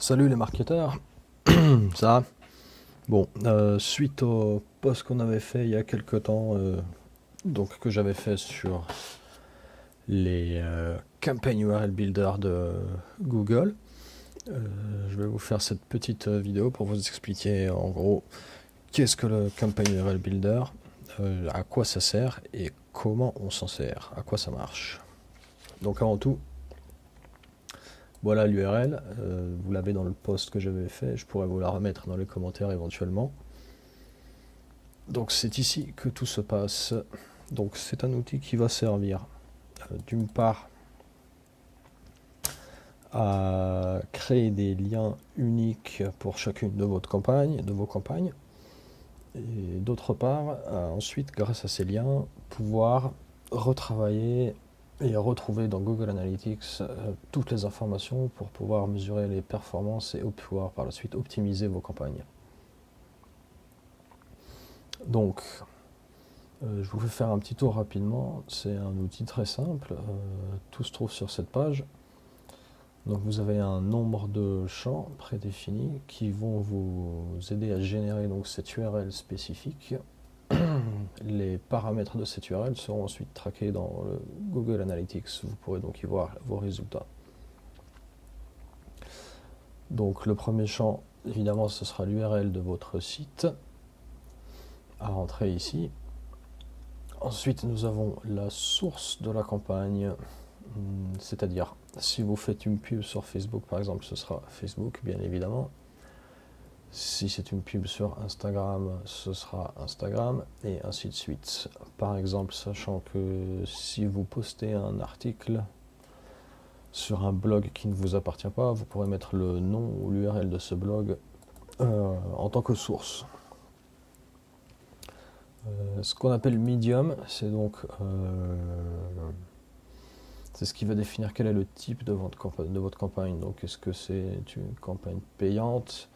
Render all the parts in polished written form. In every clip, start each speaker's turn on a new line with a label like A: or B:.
A: Salut les marketeurs, ça va? Bon, suite au post qu'on avait fait il y a quelques temps, donc que j'avais fait sur les campagnes URL Builder de Google, je vais vous faire cette petite vidéo pour vous expliquer en gros qu'est-ce que le campagne URL Builder, à quoi ça sert et comment on s'en sert, à quoi ça marche. Donc avant tout, voilà l'URL, vous l'avez dans le post que j'avais fait, je pourrais vous la remettre dans les commentaires éventuellement. Donc c'est ici que tout se passe. Donc c'est un outil qui va servir d'une part à créer des liens uniques pour chacune de vos campagnes, et d'autre part à ensuite, grâce à ces liens, pouvoir retravailler et retrouver dans Google Analytics toutes les informations pour pouvoir mesurer les performances et pouvoir par la suite optimiser vos campagnes. Donc, je vous fais faire un petit tour rapidement. C'est un outil très simple. Tout se trouve sur cette page. Donc, vous avez un nombre de champs prédéfinis qui vont vous aider à générer donc cette URL spécifique. Les paramètres de cette URL seront ensuite traqués dans le Google Analytics. Vous pourrez donc y voir vos résultats. Donc, le premier champ, évidemment, ce sera l'URL de votre site à rentrer ici. Ensuite, nous avons la source de la campagne, c'est-à-dire si vous faites une pub sur Facebook, par exemple, ce sera Facebook, bien évidemment. Si c'est une pub sur Instagram, ce sera Instagram, et ainsi de suite. Par exemple, sachant que si vous postez un article sur un blog qui ne vous appartient pas, vous pourrez mettre le nom ou l'URL de ce blog en tant que source. Ce qu'on appelle Medium, c'est donc c'est ce qui va définir quel est le type de votre campagne. Donc, est-ce que c'est une campagne payante?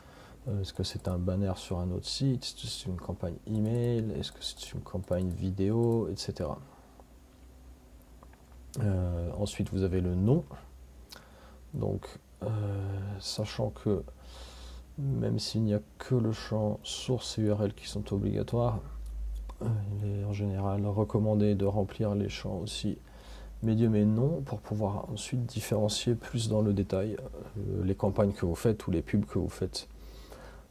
A: Est-ce que c'est un banner sur un autre site? Est-ce que c'est une campagne email? Est-ce que c'est une campagne vidéo, etc. Ensuite, vous avez le nom. Donc, sachant que même s'il n'y a que le champ source et URL qui sont obligatoires, il est en général recommandé de remplir les champs aussi Medium et nom pour pouvoir ensuite différencier plus dans le détail les campagnes que vous faites ou les pubs que vous faites.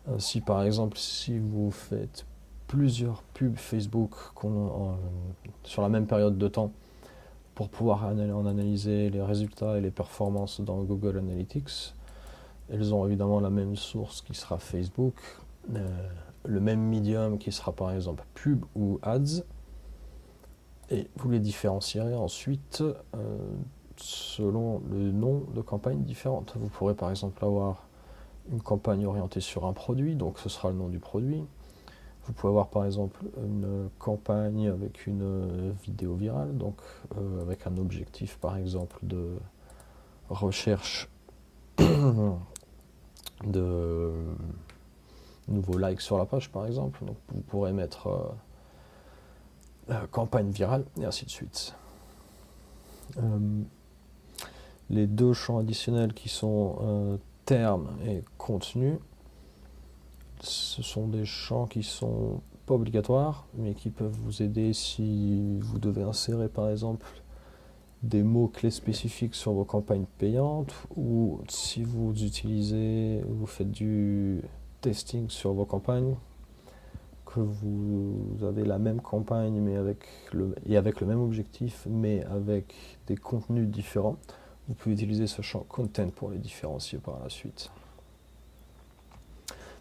A: Ainsi, par exemple, si vous faites plusieurs pubs Facebook sur la même période de temps pour pouvoir en analyser les résultats et les performances dans Google Analytics, elles ont évidemment la même source qui sera Facebook, le même medium qui sera par exemple pub ou ads, et vous les différencierez ensuite selon le nom de campagne différente. Vous pourrez par exemple avoir une campagne orientée sur un produit, donc ce sera le nom du produit. Vous pouvez avoir par exemple une campagne avec une vidéo virale, donc avec un objectif par exemple de recherche de nouveaux likes sur la page par exemple. Donc vous pourrez mettre campagne virale et ainsi de suite. Les deux champs additionnels qui sont terme et contenu, ce sont des champs qui sont pas obligatoires mais qui peuvent vous aider si vous devez insérer par exemple des mots-clés spécifiques sur vos campagnes payantes, ou si vous faites du testing sur vos campagnes, que vous avez la même campagne mais avec le même objectif mais avec des contenus différents. Vous pouvez utiliser ce champ content pour les différencier par la suite.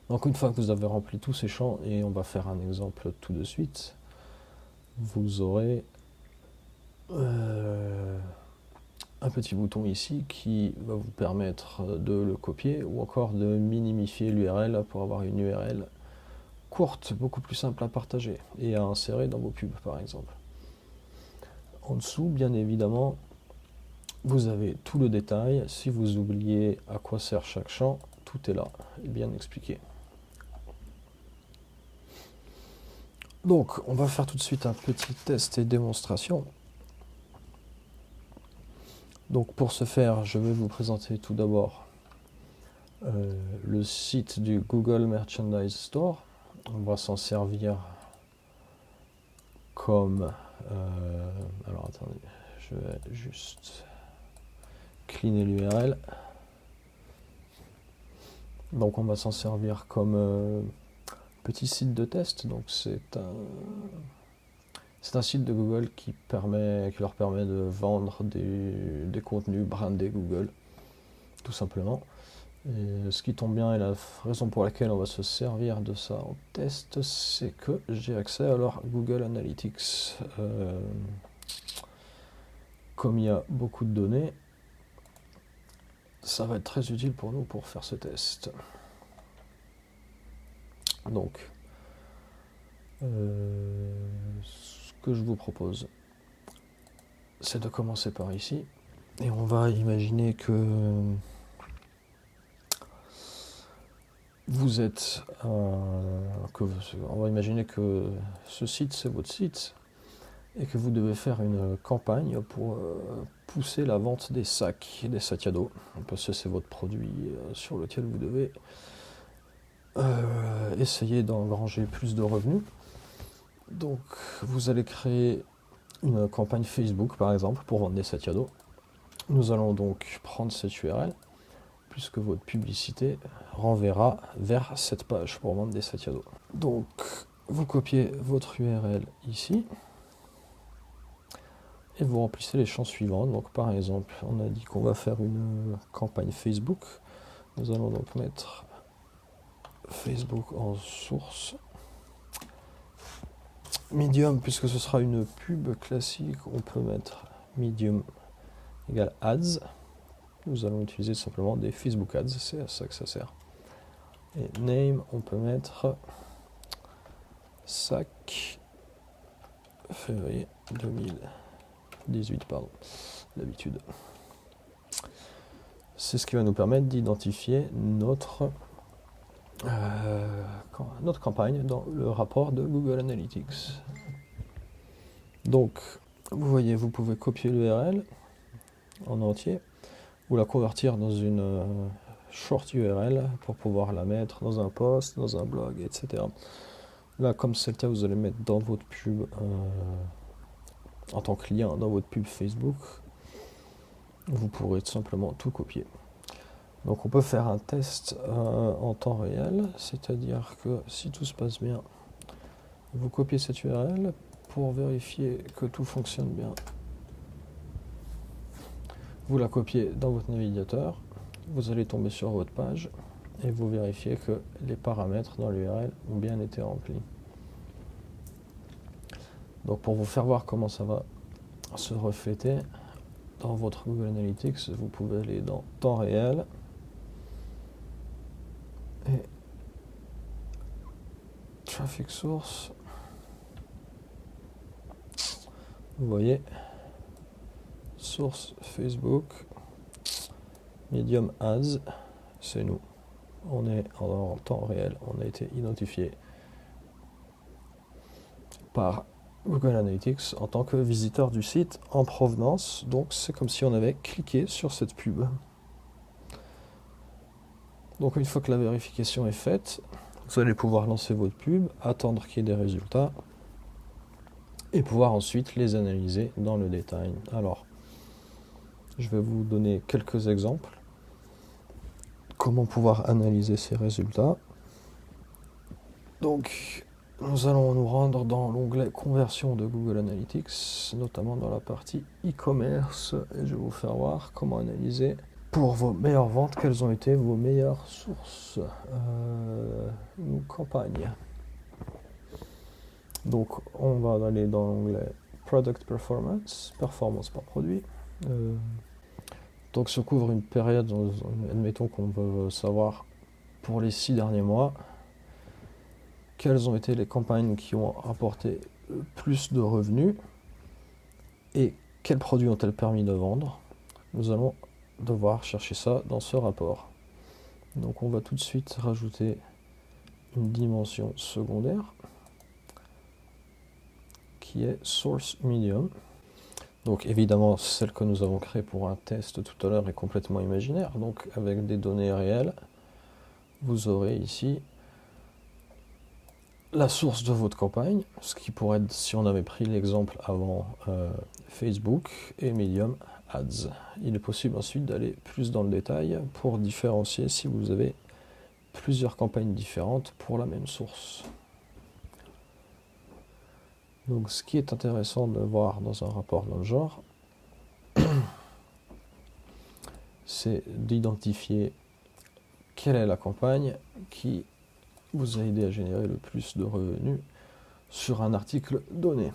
A: Donc une fois que vous avez rempli tous ces champs, et on va faire un exemple tout de suite, vous aurez un petit bouton ici qui va vous permettre de le copier ou encore de minimifier l'URL pour avoir une URL courte, beaucoup plus simple à partager et à insérer dans vos pubs par exemple. En dessous, bien évidemment, vous avez tout le détail. Si vous oubliez à quoi sert chaque champ, tout est là et bien expliqué. Donc, on va faire tout de suite un petit test et démonstration. Donc, pour ce faire, je vais vous présenter tout d'abord le site du Google Merchandise Store. On va s'en servir comme... alors attendez, je vais juste cleaner l'URL. Donc on va s'en servir comme petit site de test. Donc c'est un site de Google qui leur permet de vendre des contenus brandés Google, tout simplement. Et ce qui tombe bien et la raison pour laquelle on va se servir de ça en test, c'est que j'ai accès à leur Google Analytics. Comme il y a beaucoup de données, ça va être très utile pour nous pour faire ce test. Donc, ce que je vous propose, c'est de commencer par ici. Et on va imaginer que on va imaginer que ce site, c'est votre site, et que vous devez faire une campagne pour pousser la vente des sacs à dos, parce que c'est votre produit sur lequel vous devez essayer d'engranger plus de revenus. Donc vous allez créer une campagne Facebook par exemple pour vendre des sacs à dos. Nous allons donc prendre cette URL, puisque votre publicité renverra vers cette page pour vendre des sacs à dos. Donc vous copiez votre URL ici et vous remplissez les champs suivants. Donc par exemple, on a dit qu'on va faire une campagne Facebook. Nous allons donc mettre Facebook en source. Medium, puisque ce sera une pub classique, on peut mettre medium égale ads. Nous allons utiliser simplement des Facebook ads, c'est à ça que ça sert. Et name, on peut mettre sac février 2018, pardon, d'habitude. C'est ce qui va nous permettre d'identifier notre campagne dans le rapport de Google Analytics. Donc, vous voyez, vous pouvez copier l'URL en entier, ou la convertir dans une short URL pour pouvoir la mettre dans un post, dans un blog, etc. Là, comme c'est le cas, vous allez mettre dans votre pub en tant que lien dans votre pub Facebook. Vous pourrez tout simplement tout copier. Donc on peut faire un test en temps réel, c'est-à-dire que si tout se passe bien, vous copiez cette URL pour vérifier que tout fonctionne bien. Vous la copiez dans votre navigateur, vous allez tomber sur votre page et vous vérifiez que les paramètres dans l'URL ont bien été remplis. Donc pour vous faire voir comment ça va se refléter dans votre Google Analytics, vous pouvez aller dans temps réel et traffic source. Vous voyez, source Facebook, medium ads, c'est nous. On est en temps réel, on a été identifié par Google Analytics en tant que visiteur du site en provenance. Donc c'est comme si on avait cliqué sur cette pub. Donc une fois que la vérification est faite, vous allez pouvoir lancer votre pub, attendre qu'il y ait des résultats et pouvoir ensuite les analyser dans le détail. Alors, je vais vous donner quelques exemples. Comment pouvoir analyser ces résultats. Donc, nous allons nous rendre dans l'onglet conversion de Google Analytics, notamment dans la partie e-commerce, et je vais vous faire voir comment analyser pour vos meilleures ventes, quelles ont été vos meilleures sources ou campagnes. Donc, on va aller dans l'onglet Product Performance, performance par produit. Donc, se couvre une période, admettons qu'on veut savoir pour les 6 derniers mois, quelles ont été les campagnes qui ont rapporté plus de revenus et quels produits ont-elles permis de vendre. Nous allons devoir chercher ça dans ce rapport. Donc on va tout de suite rajouter une dimension secondaire qui est Source Medium. Donc évidemment celle que nous avons créée pour un test tout à l'heure est complètement imaginaire, donc avec des données réelles. vous aurez ici la source de votre campagne, ce qui pourrait être, si on avait pris l'exemple avant, Facebook et Medium Ads. Il est possible ensuite d'aller plus dans le détail pour différencier si vous avez plusieurs campagnes différentes pour la même source. Donc ce qui est intéressant de voir dans un rapport dans le genre, c'est d'identifier quelle est la campagne qui vous a aidé à générer le plus de revenus sur un article donné.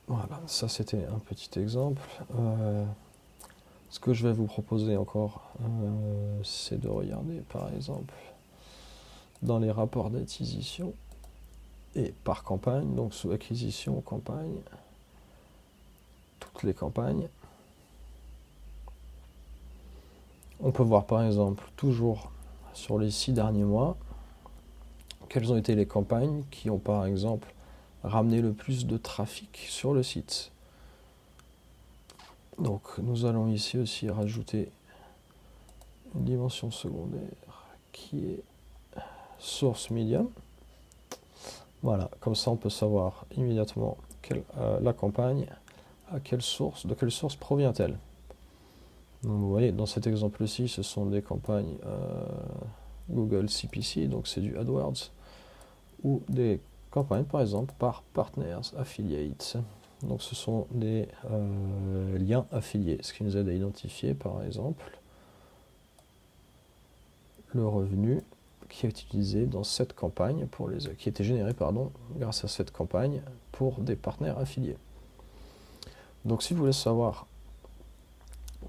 A: Voilà, ça c'était un petit exemple. Ce que je vais vous proposer encore, c'est de regarder par exemple dans les rapports d'acquisition et par campagne, donc sous acquisition, campagne, toutes les campagnes. On peut voir par exemple toujours sur les 6 derniers mois quelles ont été les campagnes qui ont par exemple ramené le plus de trafic sur le site. Donc nous allons ici aussi rajouter une dimension secondaire qui est source Medium. Voilà, comme ça on peut savoir immédiatement la campagne, de quelle source provient-elle. Donc vous voyez, dans cet exemple-ci, ce sont des campagnes Google CPC, donc c'est du AdWords, ou des campagnes par exemple par Partners Affiliates. Donc ce sont des liens affiliés, ce qui nous aide à identifier par exemple le revenu qui est utilisé dans cette campagne, qui a été généré grâce à cette campagne pour des partenaires affiliés. Donc si vous voulez savoir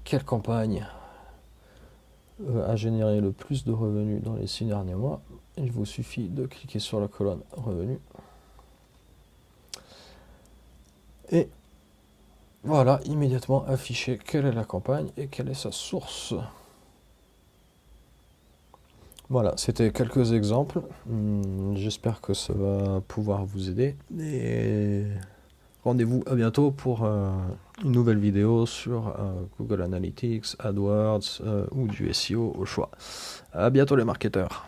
A: quelle campagne a généré le plus de revenus dans les 6 derniers mois, il vous suffit de cliquer sur la colonne revenus. Et voilà, immédiatement afficher quelle est la campagne et quelle est sa source. Voilà, c'était quelques exemples. J'espère que ça va pouvoir vous aider. Et rendez-vous à bientôt pour une nouvelle vidéo sur Google Analytics, AdWords ou du SEO au choix. À bientôt les marketeurs.